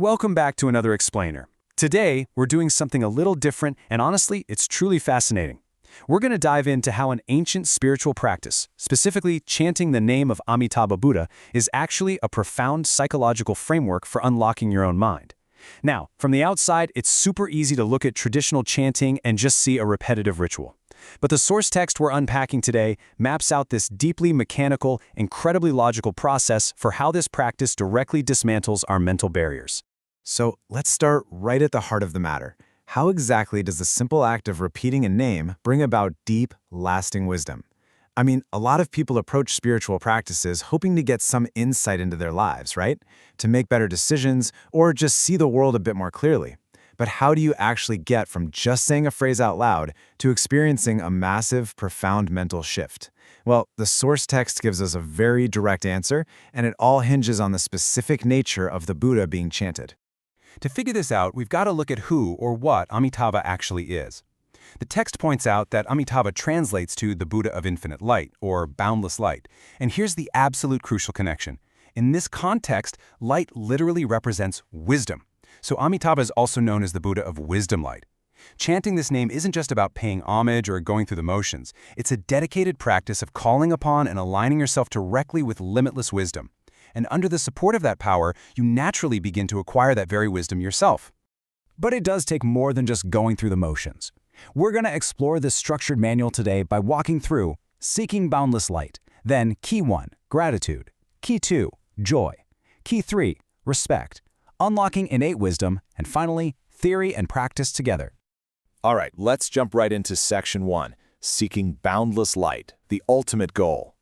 Welcome back to another explainer. Today, we're doing something a little different, and honestly, it's truly fascinating. We're going to dive into how an ancient spiritual practice, specifically chanting the name of Amitabha Buddha, is actually a profound psychological framework for unlocking your own mind. Now, from the outside, it's super easy to look at traditional chanting and just see a repetitive ritual. But the source text we're unpacking today maps out this deeply mechanical, incredibly logical process for how this practice directly dismantles our mental barriers. So let's start right at the heart of the matter. How exactly does the simple act of repeating a name bring about deep, lasting wisdom? I mean, a lot of people approach spiritual practices hoping to get some insight into their lives, right? To make better decisions or just see the world a bit more clearly. But how do you actually get from just saying a phrase out loud to experiencing a massive, profound mental shift? Well, the source text gives us a very direct answer, and it all hinges on the specific nature of the Buddha being chanted. To figure this out, we've got to look at who or what Amitabha actually is. The text points out that Amitabha translates to the Buddha of infinite light, or boundless light. And here's the absolute crucial connection. In this context, light literally represents wisdom. So Amitabha is also known as the Buddha of wisdom light. Chanting this name isn't just about paying homage or going through the motions. It's a dedicated practice of calling upon and aligning yourself directly with limitless wisdom. And under the support of that power, you naturally begin to acquire that very wisdom yourself. But it does take more than just going through the motions. We're going to explore this structured manual today by walking through Seeking Boundless Light, then Key 1, Gratitude, Key 2, Joy, Key 3, Respect, Unlocking Innate Wisdom, and finally, Theory and Practice together. All right, let's jump right into Section 1, Seeking Boundless Light, the ultimate goal.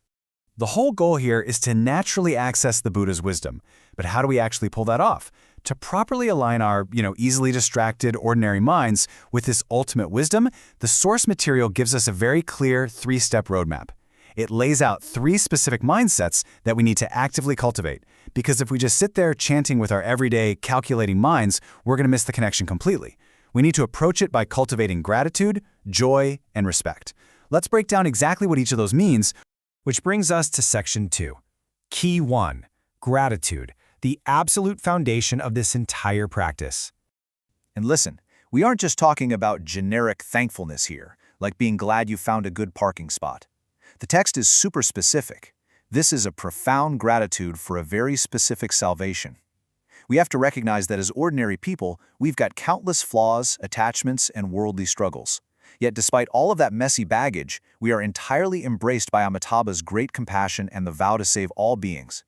The whole goal here is to naturally access the Buddha's wisdom. But how do we actually pull that off? To properly align our, easily distracted, ordinary minds with this ultimate wisdom, the source material gives us a very clear three-step roadmap. It lays out 3 specific mindsets that we need to actively cultivate. Because if we just sit there chanting with our everyday, calculating minds, we're going to miss the connection completely. We need to approach it by cultivating gratitude, joy, and respect. Let's break down exactly what each of those means, which brings us to Section 2. Key 1, Gratitude, the absolute foundation of this entire practice. And listen, we aren't just talking about generic thankfulness here, like being glad you found a good parking spot. The text is super specific. This is a profound gratitude for a very specific salvation. We have to recognize that as ordinary people, we've got countless flaws, attachments, and worldly struggles. Yet despite all of that messy baggage, we are entirely embraced by Amitabha's great compassion and the vow to save all beings.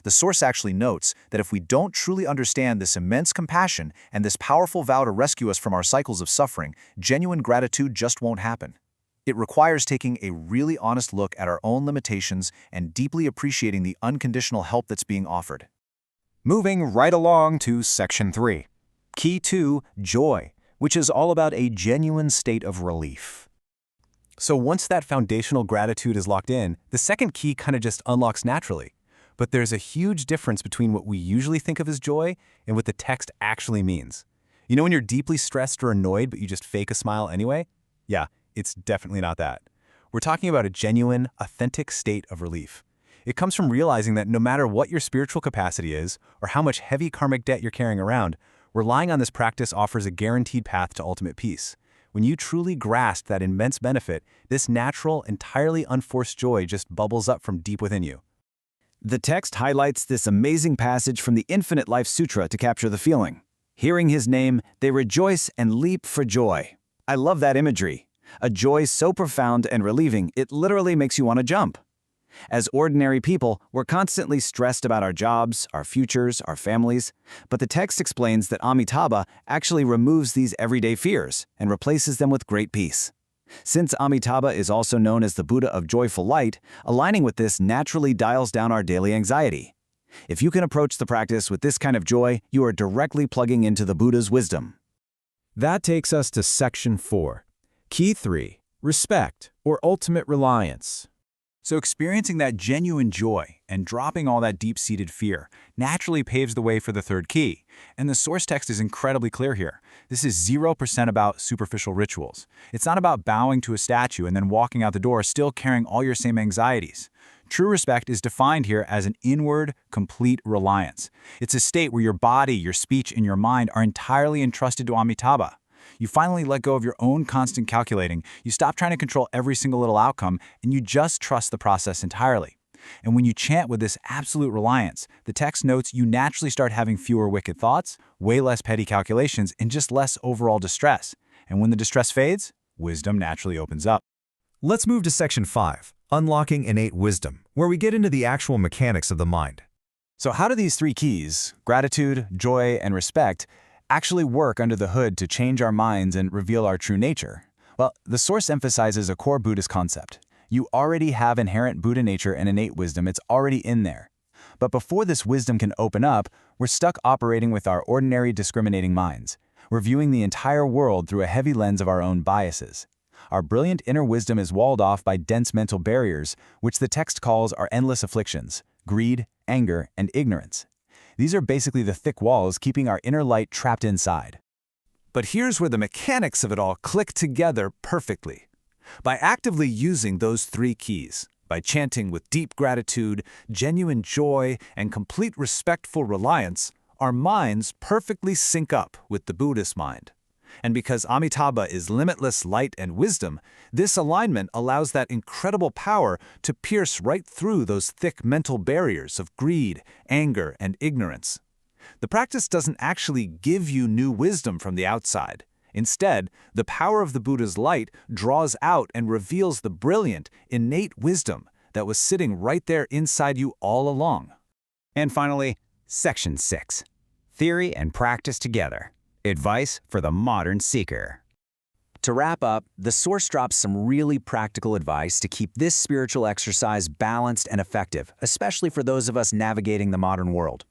The source actually notes that if we don't truly understand this immense compassion and this powerful vow to rescue us from our cycles of suffering, genuine gratitude just won't happen. It requires taking a really honest look at our own limitations and deeply appreciating the unconditional help that's being offered. Moving right along to Section 3. Key 2, Joy, which is all about a genuine state of relief. So once that foundational gratitude is locked in, the second key kind of just unlocks naturally. But there's a huge difference between what we usually think of as joy and what the text actually means. You know when you're deeply stressed or annoyed but you just fake a smile anyway? Yeah, it's definitely not that. We're talking about a genuine, authentic state of relief. It comes from realizing that no matter what your spiritual capacity is or how much heavy karmic debt you're carrying around, relying on this practice offers a guaranteed path to ultimate peace. When you truly grasp that immense benefit, this natural, entirely unforced joy just bubbles up from deep within you. The text highlights this amazing passage from the Infinite Life Sutra to capture the feeling. Hearing his name, they rejoice and leap for joy. I love that imagery. A joy so profound and relieving, it literally makes you want to jump. As ordinary people, we're constantly stressed about our jobs, our futures, our families, but the text explains that Amitabha actually removes these everyday fears and replaces them with great peace. Since Amitabha is also known as the Buddha of joyful light, aligning with this naturally dials down our daily anxiety. If you can approach the practice with this kind of joy, you are directly plugging into the Buddha's wisdom. That takes us to Section 4. Key 3, Respect, or Ultimate Reliance. So experiencing that genuine joy and dropping all that deep-seated fear naturally paves the way for the third key. And the source text is incredibly clear here. This is 0% about superficial rituals. It's not about bowing to a statue and then walking out the door still carrying all your same anxieties. True respect is defined here as an inward, complete reliance. It's a state where your body, your speech, and your mind are entirely entrusted to Amitabha. You finally let go of your own constant calculating, you stop trying to control every single little outcome, and you just trust the process entirely. And when you chant with this absolute reliance, the text notes you naturally start having fewer wicked thoughts, way less petty calculations, and just less overall distress. And when the distress fades, wisdom naturally opens up. Let's move to Section 5, Unlocking Innate Wisdom, where we get into the actual mechanics of the mind. So how do these three keys, gratitude, joy, and respect, actually work under the hood to change our minds and reveal our true nature? Well, the source emphasizes a core Buddhist concept. You already have inherent Buddha nature and innate wisdom. It's already in there. But before this wisdom can open up, we're stuck operating with our ordinary discriminating minds. We're viewing the entire world through a heavy lens of our own biases. Our brilliant inner wisdom is walled off by dense mental barriers, which the text calls our endless afflictions: greed, anger, and ignorance. These are basically the thick walls keeping our inner light trapped inside. But here's where the mechanics of it all click together perfectly. By actively using those three keys, by chanting with deep gratitude, genuine joy, and complete respectful reliance, our minds perfectly sync up with the Buddhist mind. And because Amitabha is limitless light and wisdom, this alignment allows that incredible power to pierce right through those thick mental barriers of greed, anger, and ignorance. The practice doesn't actually give you new wisdom from the outside. Instead, the power of the Buddha's light draws out and reveals the brilliant, innate wisdom that was sitting right there inside you all along. And finally, Section 6, Theory and Practice Together. Advice for the modern seeker. To wrap up, the source drops some really practical advice to keep this spiritual exercise balanced and effective, especially for those of us navigating the modern world.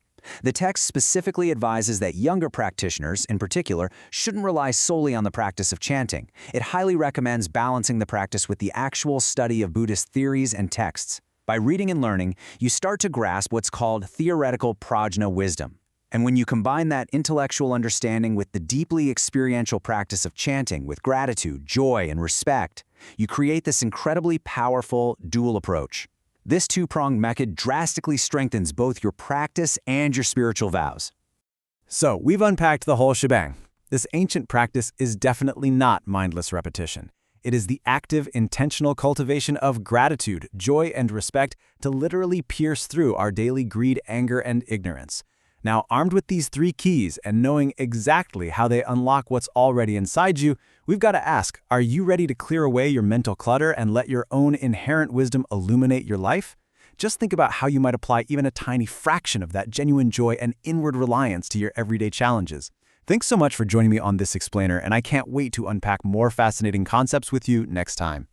The text specifically advises that younger practitioners, in particular, shouldn't rely solely on the practice of chanting. It highly recommends balancing the practice with the actual study of Buddhist theories and texts. By reading and learning, you start to grasp what's called theoretical prajna wisdom. And when you combine that intellectual understanding with the deeply experiential practice of chanting with gratitude, joy, and respect, you create this incredibly powerful dual approach. This two-pronged method drastically strengthens both your practice and your spiritual vows. So, we've unpacked the whole shebang. This ancient practice is definitely not mindless repetition. It is the active, intentional cultivation of gratitude, joy, and respect to literally pierce through our daily greed, anger, and ignorance. Now, armed with these three keys and knowing exactly how they unlock what's already inside you, we've got to ask, are you ready to clear away your mental clutter and let your own inherent wisdom illuminate your life? Just think about how you might apply even a tiny fraction of that genuine joy and inward reliance to your everyday challenges. Thanks so much for joining me on this explainer, and I can't wait to unpack more fascinating concepts with you next time.